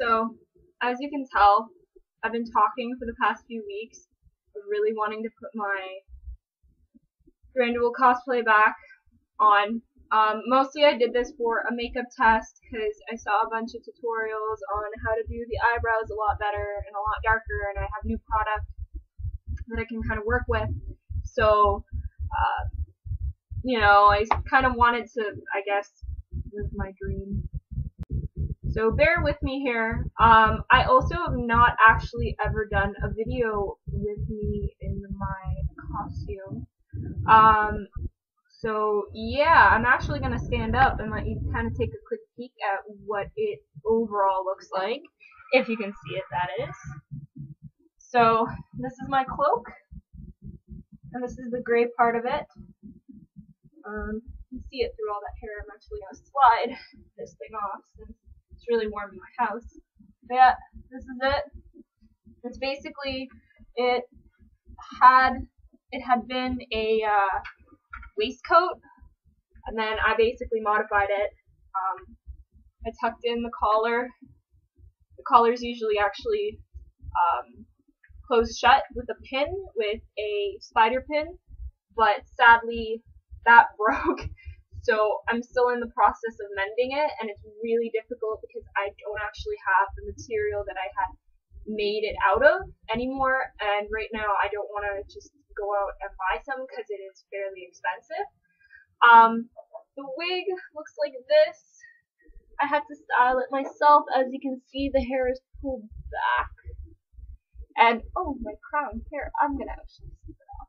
So, as you can tell, I've been talking for the past few weeks of really wanting to put my Thranduil cosplay back on. Mostly I did this for a makeup test because I saw a bunch of tutorials on how to do the eyebrows a lot better and a lot darker, and I have new product that I can kind of work with. So, I kind of wanted to, I guess, live my dream. So bear with me here. I also have not actually ever done a video with me in my costume. So yeah, I'm actually going to stand up and let you kind of take a quick peek at what it overall looks like. If you can see it, that is. So this is my cloak, and this is the gray part of it. You can see it through all that hair. I'm actually going to slide this thing off since it's really warm in my house. But yeah, this is it. It's basically, it had been a waistcoat, and then I basically modified it. I tucked in the collar. The collar's usually actually closed shut with a pin, with a spider pin, but sadly that broke. So I'm still in the process of mending it, and it's really difficult because I don't actually have the material that I had made it out of anymore, and right now I don't want to just go out and buy some because it is fairly expensive. The wig looks like this. I had to style it myself. As you can see, the hair is pulled back. And, oh, my crown. Here, I'm gonna actually snip it off.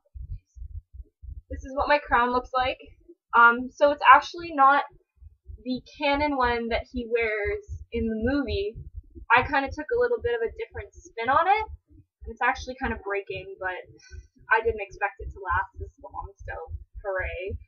This is what my crown looks like. So it's actually not the canon one that he wears in the movie. I kind of took a little bit of a different spin on it. It's actually kind of breaking, but I didn't expect it to last this long, so hooray.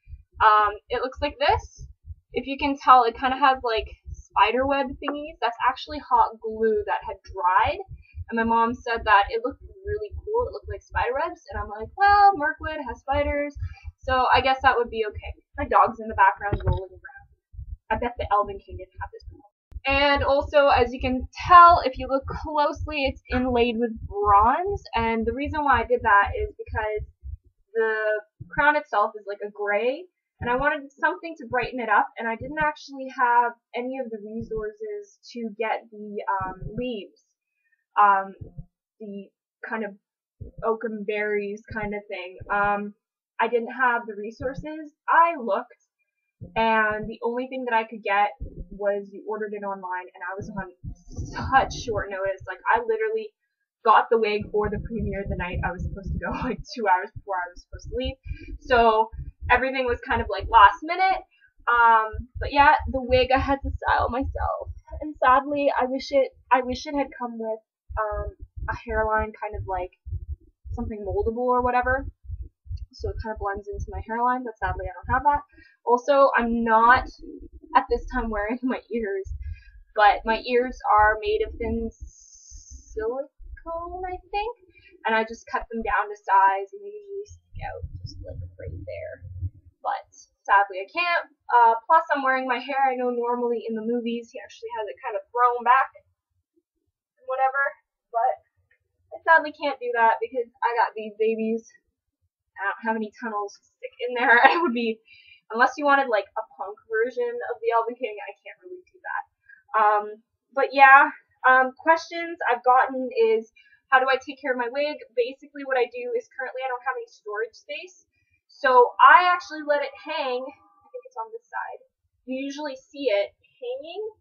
It looks like this. If you can tell, it kind of has like spider web thingies. That's actually hot glue that had dried, and my mom said that it looked really cool. It looked like spider webs, and I'm like, well, Mirkwood has spiders, so I guess that would be okay. My dog's in the background rolling around. I bet the Elven King didn't have this before. And also, as you can tell, if you look closely, it's inlaid with bronze, and the reason why I did that is because the crown itself is like a gray, and I wanted something to brighten it up, and I didn't actually have any of the resources to get the leaves, the kind of oakum berries kind of thing. I didn't have the resources. I looked, and the only thing that I could get was you ordered it online, and I was on such short notice. Like, I literally got the wig for the premiere the night I was supposed to go, like 2 hours before I was supposed to leave. So everything was kind of like last minute. But yeah, the wig I had to style myself, and sadly, I wish it had come with a hairline, kind of like something moldable or whatever, so it kind of blends into my hairline, but sadly I don't have that. Also, I'm not at this time wearing my ears, but my ears are made of thin silicone, I think, and I just cut them down to size, and they usually stick out just like right there. But sadly I can't. Plus I'm wearing my hair. I know normally in the movies he actually has it kind of thrown back and whatever, but I sadly can't do that because I got these babies. I don't have any tunnels to stick in there. It would be, unless you wanted like a punk version of the Elven King, I can't really do that. But yeah, questions I've gotten is, how do I take care of my wig? Basically what I do is, currently I don't have any storage space, so I actually let it hang. I think it's on this side. You usually see it hanging.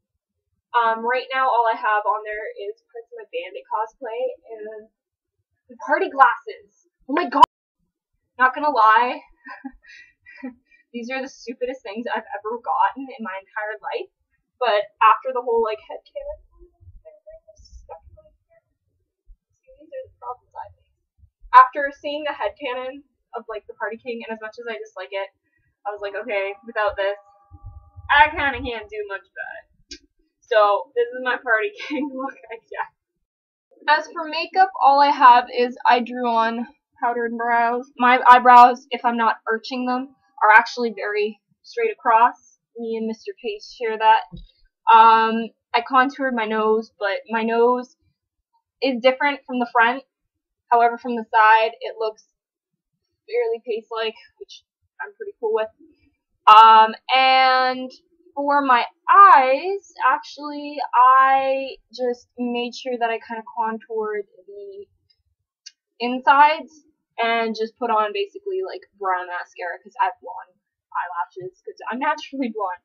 Right now all I have on there is parts of my bandit cosplay and the party glasses. Oh my god! Not gonna lie, these are the stupidest things I've ever gotten in my entire life, but after the whole like headcanon thing, these are the problems I face. After seeing the headcanon of like the Party King, and as much as I dislike it, I was like, okay, without this, I kinda can't do much about it. So this is my Party King look, I guess. As for makeup, all I have is I drew on powdered brows. My eyebrows, if I'm not arching them, are actually very straight across. Me and Mr. Pace share that. I contoured my nose, but my nose is different from the front. However, from the side, it looks fairly paste-like, which I'm pretty cool with. And for my eyes, actually, I just made sure that I kind of contoured the insides and just put on basically like brown mascara because I have blonde eyelashes because I'm naturally blonde.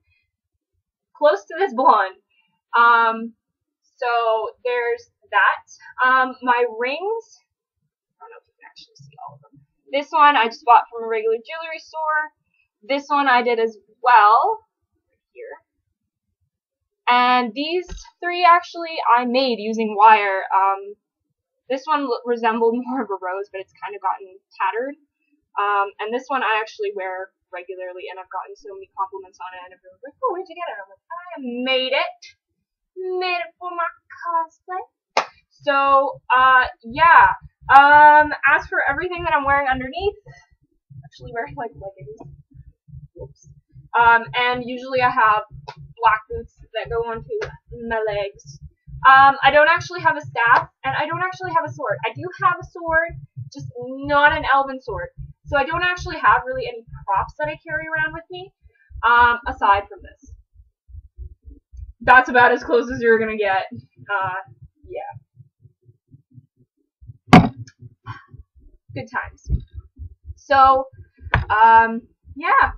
Close to this blonde. So there's that. My rings, I don't know if you can actually see all of them. This one I just bought from a regular jewelry store. This one I did as well, right here. And these three actually I made using wire. This one resembled more of a rose, but it's kind of gotten tattered. And this one I actually wear regularly, and I've gotten so many compliments on it, and everyone's like, oh, where'd you get it? I'm like, I made it. Made it for my cosplay. So, yeah. As for everything that I'm wearing underneath, I'm actually wearing like leggings. Whoops. And usually I have black boots that go onto my legs. I don't actually have a staff, and I don't actually have a sword. I do have a sword, just not an elven sword. So I don't actually have really any props that I carry around with me, aside from this. That's about as close as you're gonna get. Yeah. Good times. So, yeah.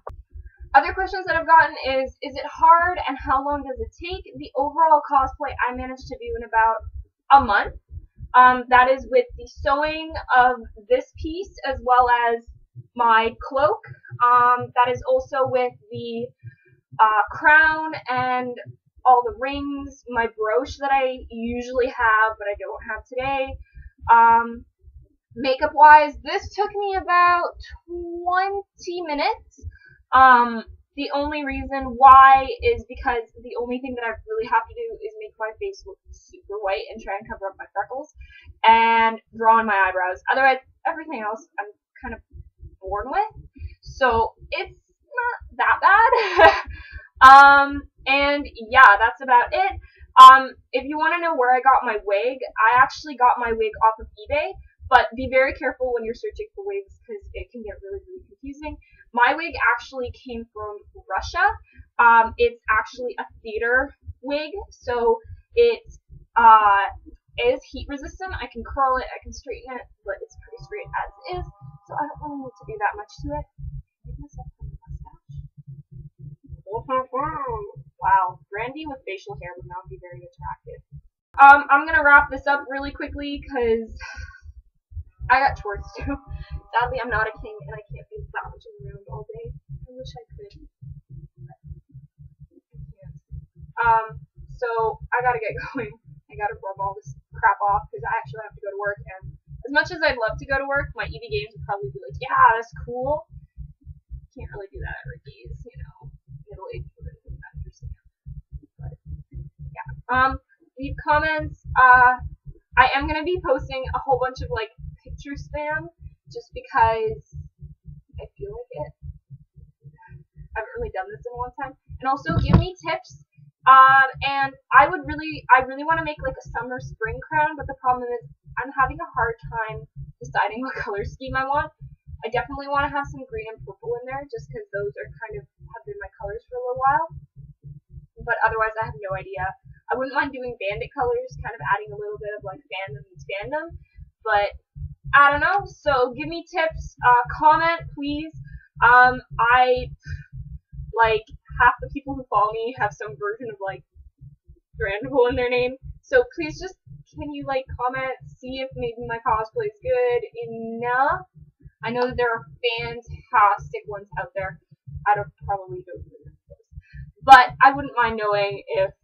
Other questions that I've gotten is it hard and how long does it take? The overall cosplay I managed to do in about a month. That is with the sewing of this piece as well as my cloak. That is also with the crown and all the rings, my brooch that I usually have but I don't have today. Makeup wise, this took me about 20 minutes. The only reason why is because the only thing that I really have to do is make my face look super white and try and cover up my freckles and draw on my eyebrows. Otherwise, everything else I'm kind of born with. So it's not that bad. And yeah, that's about it. If you want to know where I got my wig, I actually got my wig off of eBay. But be very careful when you're searching for wigs because it can get really, really confusing. My wig actually came from Russia. It's actually a theater wig, so it is heat resistant. I can curl it, I can straighten it, but it's pretty straight as is, so I don't really need to do that much to it. Wow, Brandy with facial hair would not be very attractive. I'm gonna wrap this up really quickly because I got chores too. Sadly, I'm not a king and I can't be lounging around all day. I wish I could, but I can't. So I gotta get going. I gotta rub all this crap off because I actually have to go to work. And as much as I'd love to go to work, my EV games would probably be like, yeah, that's cool. Can't really do that every day, you know. Middle-aged women wouldn't understand. But yeah. Leave comments. I am gonna be posting a whole bunch of like picture spam just because I feel like it. I haven't really done this in a long time. And also give me tips. And I really want to make like a summer spring crown, but the problem is I'm having a hard time deciding what color scheme I want. I definitely want to have some green and purple in there just because those are kind of have been my colors for a little while. But otherwise I have no idea. I wouldn't mind doing bandit colors, kind of adding a little bit of like fandom meets fandom, but I don't know. So give me tips, comment please. I like half the people who follow me have some version of like Thranduil in their name. So please just can you like comment, see if maybe my cosplay is good enough. I know that there are fantastic ones out there. I don't probably don't know those, but I wouldn't mind knowing if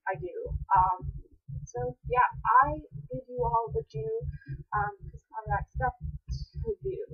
I do. So yeah, I bid you all adieu, because I got stuff to do.